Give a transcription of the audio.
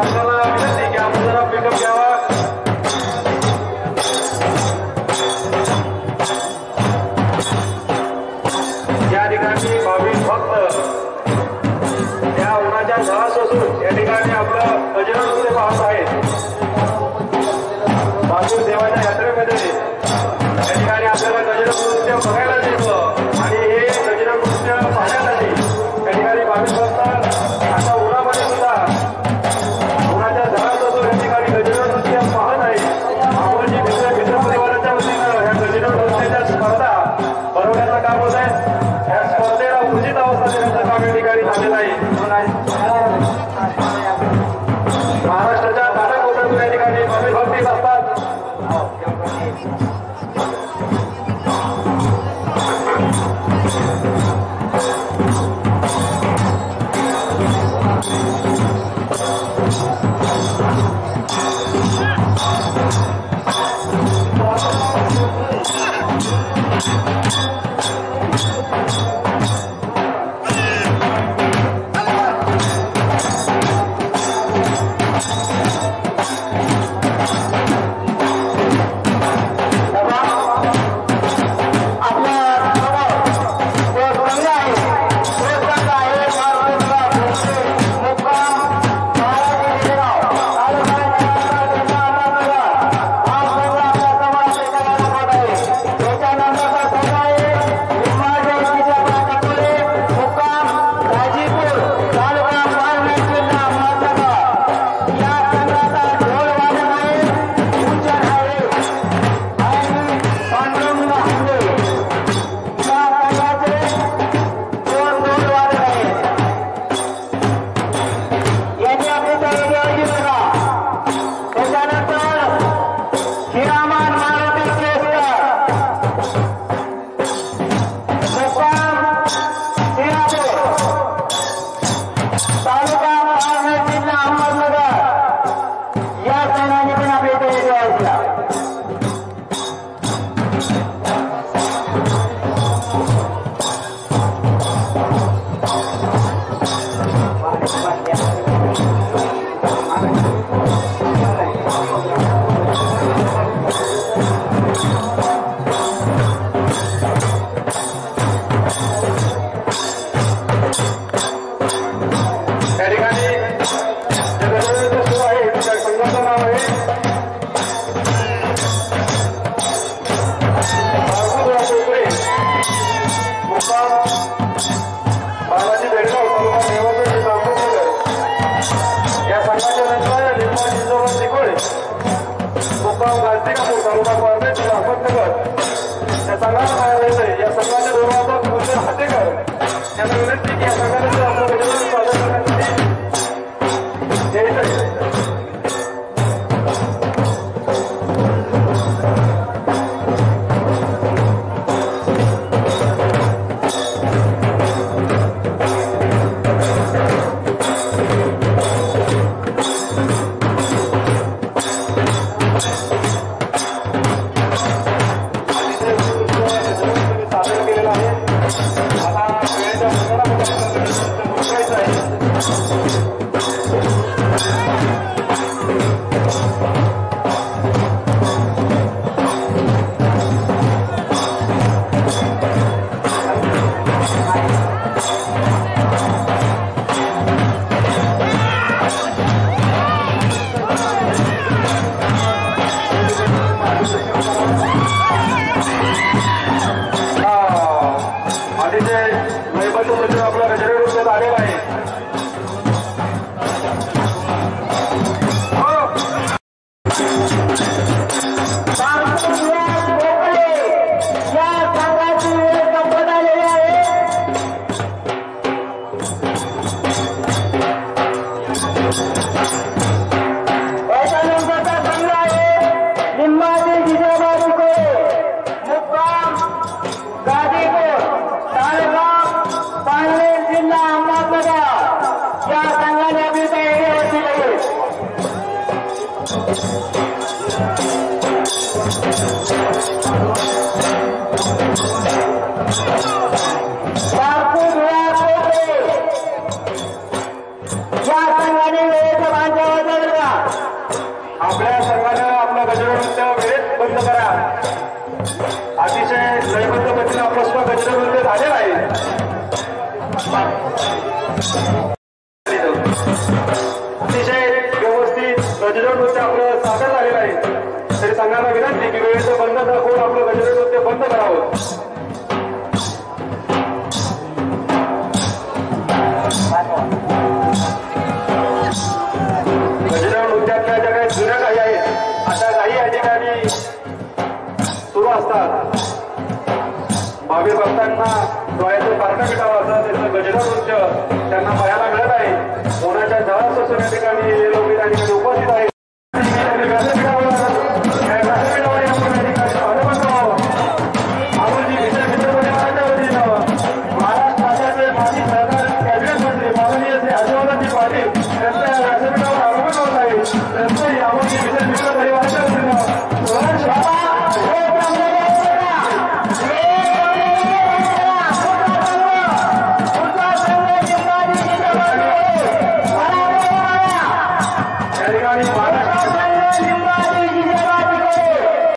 संघाला विनंती की आपण जरा पिकअप घ्यावा. या ठिकाणी भाविक भक्त या उन्हाच्या झास असून या ठिकाणी आपलं गजर नृत्य पाहत आहेत. बाजू देवाच्या यात्रेमध्ये या ठिकाणी आपल्याला गजर नृत्य बघायला मिळतं आणि हे गजर नृत्य पाहण्यासाठी या ठिकाणी भाविक भक्त आता उन्हामध्ये सुद्धा उन्हाच्या झास असून या ठिकाणी गजर नृत्य पाहत आहे. आपण जी मित्र परिवाराच्या वतीनं या गजर नृत्याच्या स्पर्धा भरवण्याचं काम होत आहे. या स्पर्धेला उचित अवस्था देण्याचं काम या ठिकाणी झालेलं आहे. महाराष्ट्राच्या कानाकोपऱ्यातून या ठिकाणी भाविक भक्ती असतात. गजर नृत्य आपलं सादर झालेलं आहे तरी संघाला विनंती की वेळेचं बंद दाखवून आपलं गजर नृत्य बंद करावं. गजर नृत्यातल्या ज्या काही जुन्या काही आहेत अशा काही या ठिकाणी सुरू असतात. भावी भक्तांना डोळ्याचं पारखा मिटावं असं त्याचं गजर नृत्य